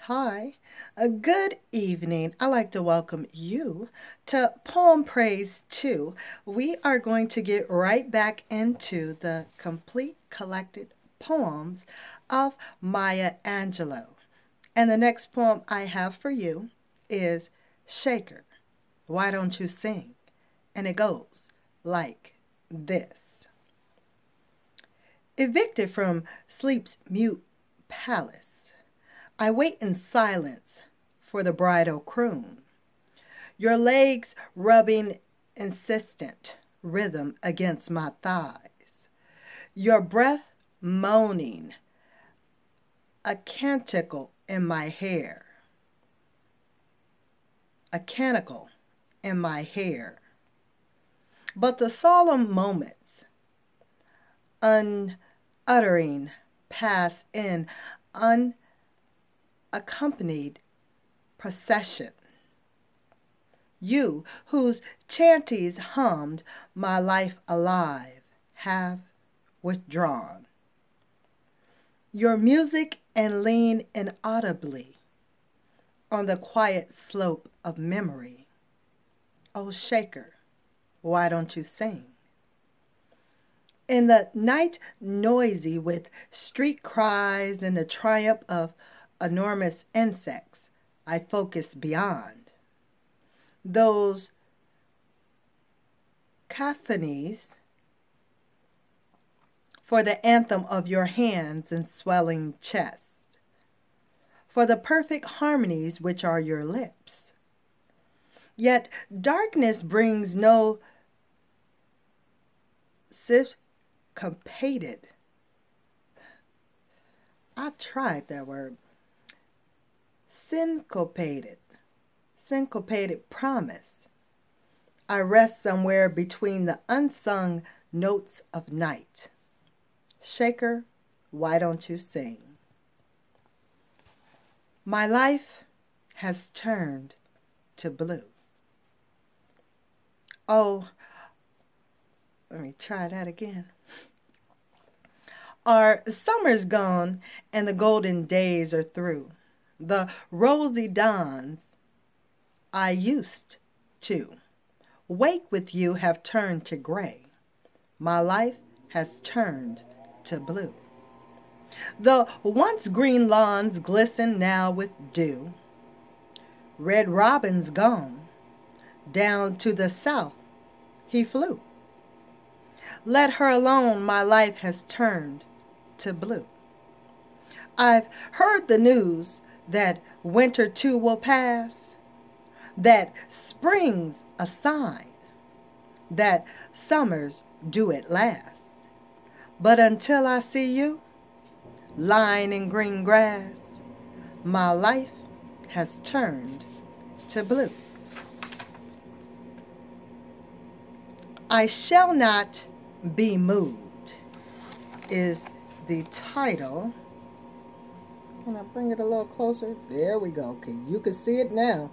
Hi, a good evening. I'd like to welcome you to Poem Praise 2. We are going to get right back into the complete collected poems of Maya Angelou. And the next poem I have for you is Shaker, Why Don't You Sing? And it goes like this. Evicted from sleep's mute palace, I wait in silence for the bridal croon, your legs rubbing insistent rhythm against my thighs, your breath moaning a canticle in my hair, a canticle in my hair. But the solemn moments, unuttering, pass in unaccompanied procession. You, whose chanties hummed my life alive, have withdrawn. Your music and lean inaudibly on the quiet slope of memory. Oh, shaker, why don't you sing? In the night noisy with street cries and the triumph of enormous insects, I focus beyond those cacophonies for the anthem of your hands and swelling chest, for the perfect harmonies which are your lips. Yet darkness brings no syncopated. I tried that word. Syncopated promise. I rest somewhere between the unsung notes of night. Shaker, why don't you sing? My life has turned to blue. Oh, let me try that again. Our summer's gone and the golden days are through. The rosy dawns I used to wake with you have turned to gray. My life has turned to blue. The once green lawns glisten now with dew. Red robin's gone. Down to the south he flew. Let her alone, my life has turned to blue. I've heard the news that winter too will pass, that spring's a sign, that summer's due at last. But until I see you, lying in green grass, my life has turned to blue. I shall not be moved is the title. Can I bring it a little closer? There we go. Okay, you can see it now.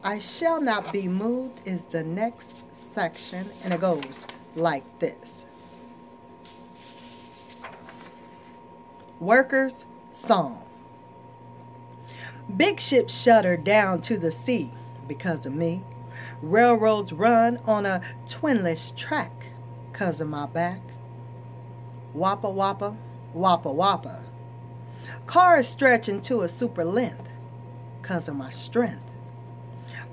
I shall not be moved is the next section, and it goes like this. Workers' Song. Big ships shudder down to the sea because of me. Railroads run on a twinless track 'cause of my back. Wappa wappa, wappa wappa. Cars stretch into a super length 'cause of my strength.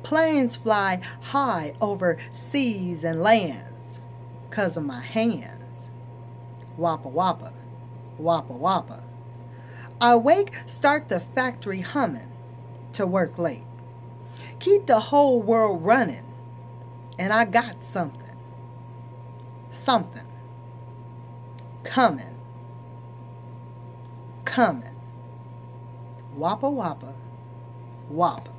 Planes fly high over seas and lands 'cause of my hands. Wappa wappa, wappa wappa. I wake, start the factory humming to work late. Keep the whole world running, and I got something coming. Wappa wappa, wappa.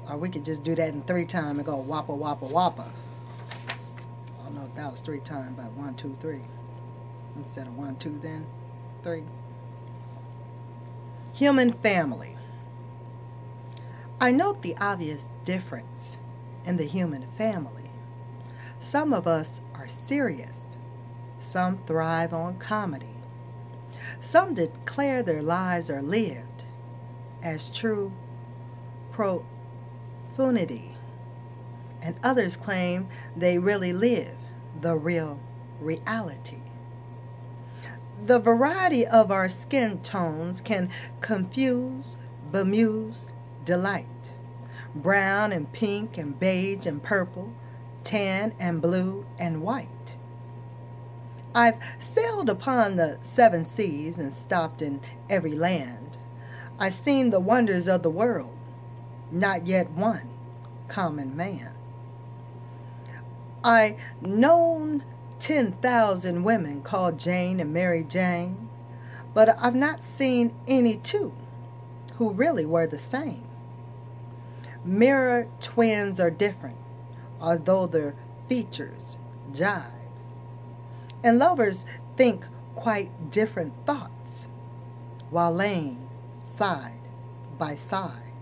Or we could just do that in 3 times and go wappa wappa wappa. I don't know if that was 3 times, but 1, 2, 3. Instead of 1, 2, then 3. Human family. I note the obvious difference in the human family. Some of us are serious. Some thrive on comedy. Some declare their lives are lived as true profundity, and others claim they really live the real reality. The variety of our skin tones can confuse, bemuse, delight. Brown and pink and beige and purple, tan and blue and white. I've sailed upon the 7 seas and stopped in every land. I've seen the wonders of the world, not yet one common man. I known 10,000 women called Jane and Mary Jane, but I've not seen any two who really were the same. Mirror twins are different, although their features jive. And lovers think quite different thoughts while laying side by side.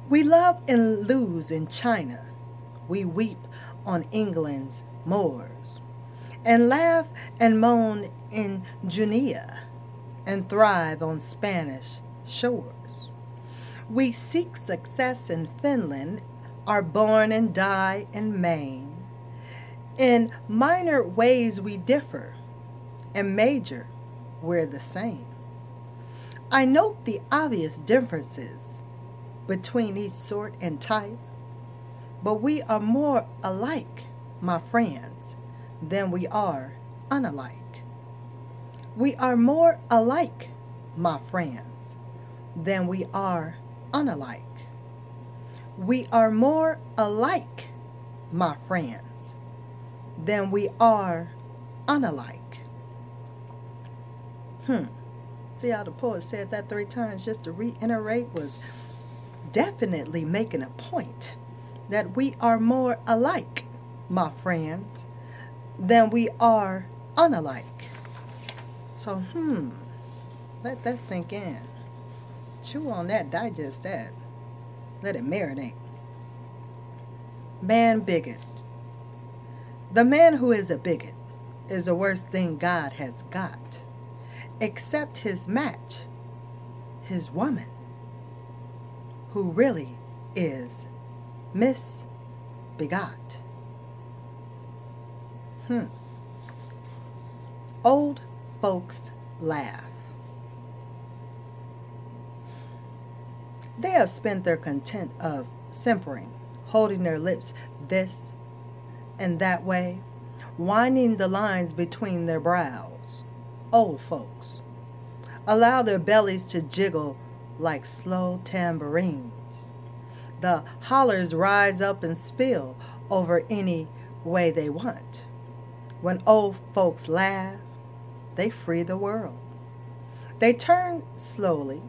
We love and lose in China. We weep on England's moors, and laugh and moan in Junea, and thrive on Spanish shores. We seek success in Finland, are born and die in Maine. In minor ways we differ, and major we're the same. I note the obvious differences between each sort and type, but we are more alike, my friends, than we are unalike. We are more alike, my friends, than we are unalike. We are more alike, my friends, than we are unalike. See how the poet said that 3 times just to reiterate, was definitely making a point that we are more alike, my friends, than we are unalike. So, let that sink in. Chew on that, digest that. Let it marinate. Man bigot. The man who is a bigot is the worst thing God has got, except his match, his woman, who really is misbegot. Old folks laugh. They have spent their content of simpering, holding their lips this and that way, winding the lines between their brows. Old folks allow their bellies to jiggle like slow tambourines. The hollers rise up and spill over any way they want. When old folks laugh, they free the world. They turn slowly,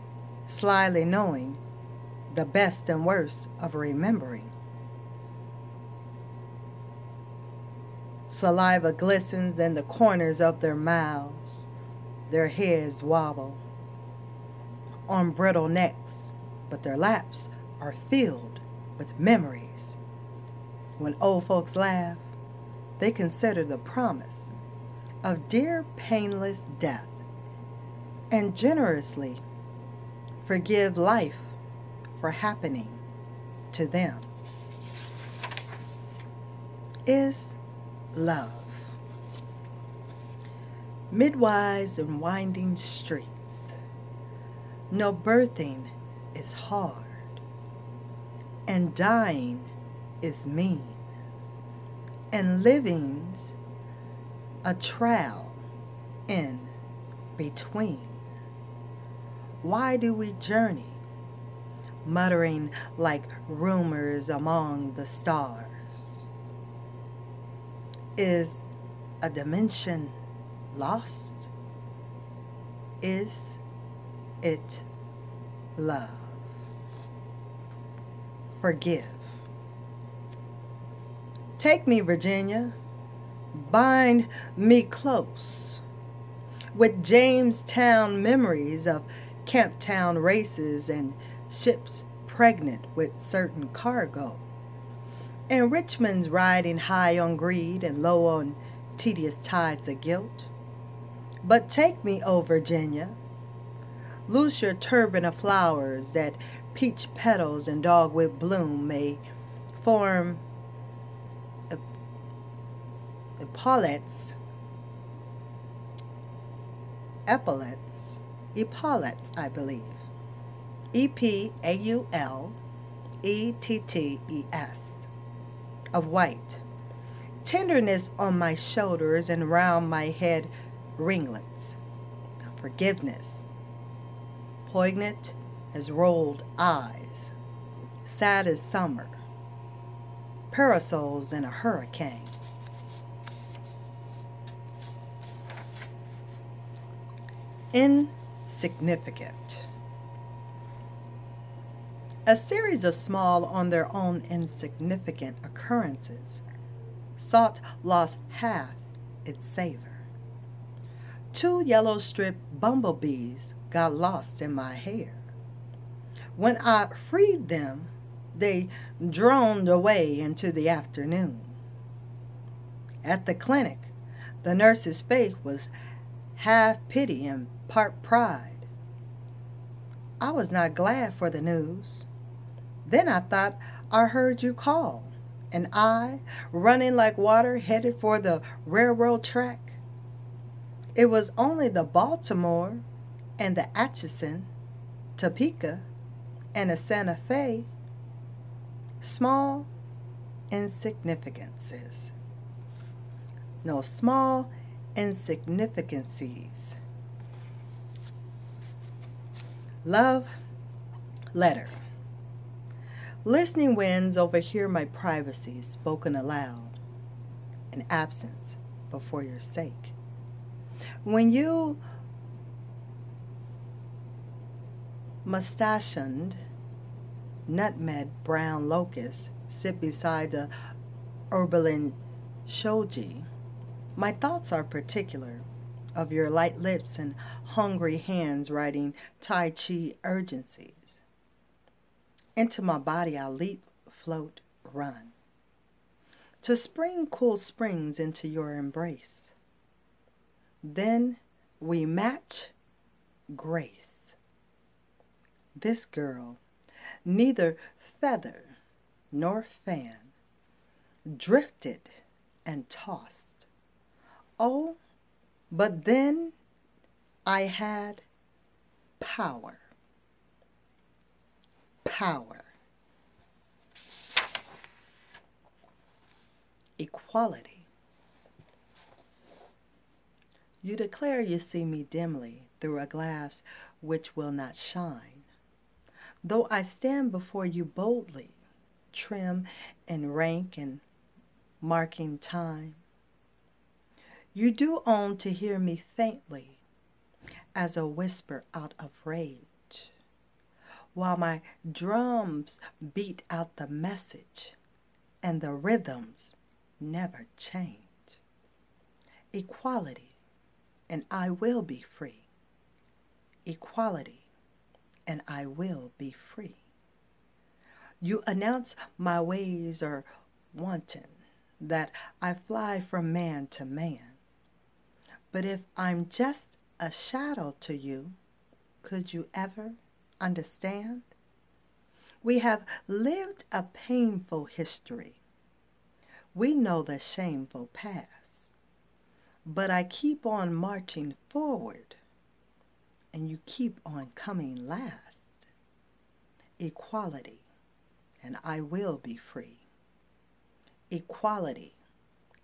slyly knowing the best and worst of remembering. Saliva glistens in the corners of their mouths. Their heads wobble on brittle necks, but their laps are filled with memories. When old folks laugh, they consider the promise of dear painless death and generously forgive life for happening to them. Is love. Midwives and winding streets. No birthing is hard, and dying is mean, and living's a trial in between. Why do we journey, muttering like rumors among the stars? Is a dimension lost? Is it love? Forgive. Take me, Virginia. Bind me close with Jamestown memories of Camptown races and ships pregnant with certain cargo, and Richmond's riding high on greed and low on tedious tides of guilt. But take me, O Virginia, loose your turban of flowers that peach petals and dogwood bloom may form epaulets, epaulets, I believe. Epaulets of white. Tenderness on my shoulders and round my head ringlets of forgiveness. Poignant as rolled eyes, sad as summer, parasols in a hurricane. Insignificant. A series of small, on their own insignificant occurrences. Salt lost half its savor. 2 yellow-striped bumblebees got lost in my hair. When I freed them, they droned away into the afternoon. At the clinic, the nurse's face was half pity and part pride. I was not glad for the news. Then I thought I heard you call, and I, running like water, headed for the railroad track. It was only the Baltimore and the Atchison, Topeka, and the Santa Fe. Small insignificances. No, small insignificancies. Love letter. Listening winds overhear my privacy spoken aloud, in absence, but for your sake. When you mustachioned, nutmeg brown locust sit beside the Oberlin shoji, my thoughts are particular of your light lips and hungry hands writing Tai Chi urgencies. Into my body I leap, float, run. To spring cool springs into your embrace. Then we match grace. This girl, neither feather nor fan, drifted and tossed. Oh, but then I had power. Power. Equality. You declare you see me dimly through a glass which will not shine, though I stand before you boldly, trim and rank and marking time. You do own to hear me faintly, as a whisper out of rage, while my drums beat out the message, and the rhythms never change. Equality, and I will be free. Equality, and I will be free. You announce my ways are wanton, that I fly from man to man. But if I'm just a shadow to you, could you ever understand? We have lived a painful history. We know the shameful past. But I keep on marching forward, and you keep on coming last. Equality, and I will be free. Equality,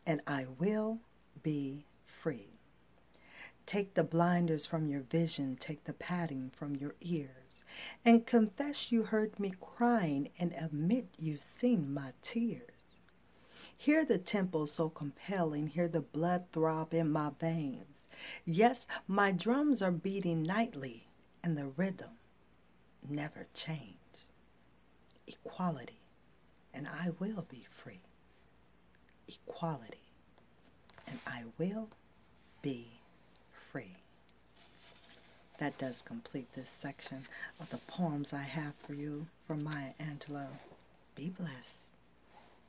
and I will be free. Take the blinders from your vision, take the padding from your ears, and confess you heard me crying, and admit you've seen my tears. Hear the tempo so compelling, hear the blood throb in my veins. Yes, my drums are beating nightly, and the rhythm never change. Equality, and I will be free. Equality, and I will be free. That does complete this section of the poems I have for you from Maya Angelou. Be blessed.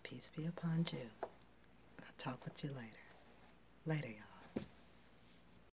Peace be upon you. I'll talk with you later. Later, y'all.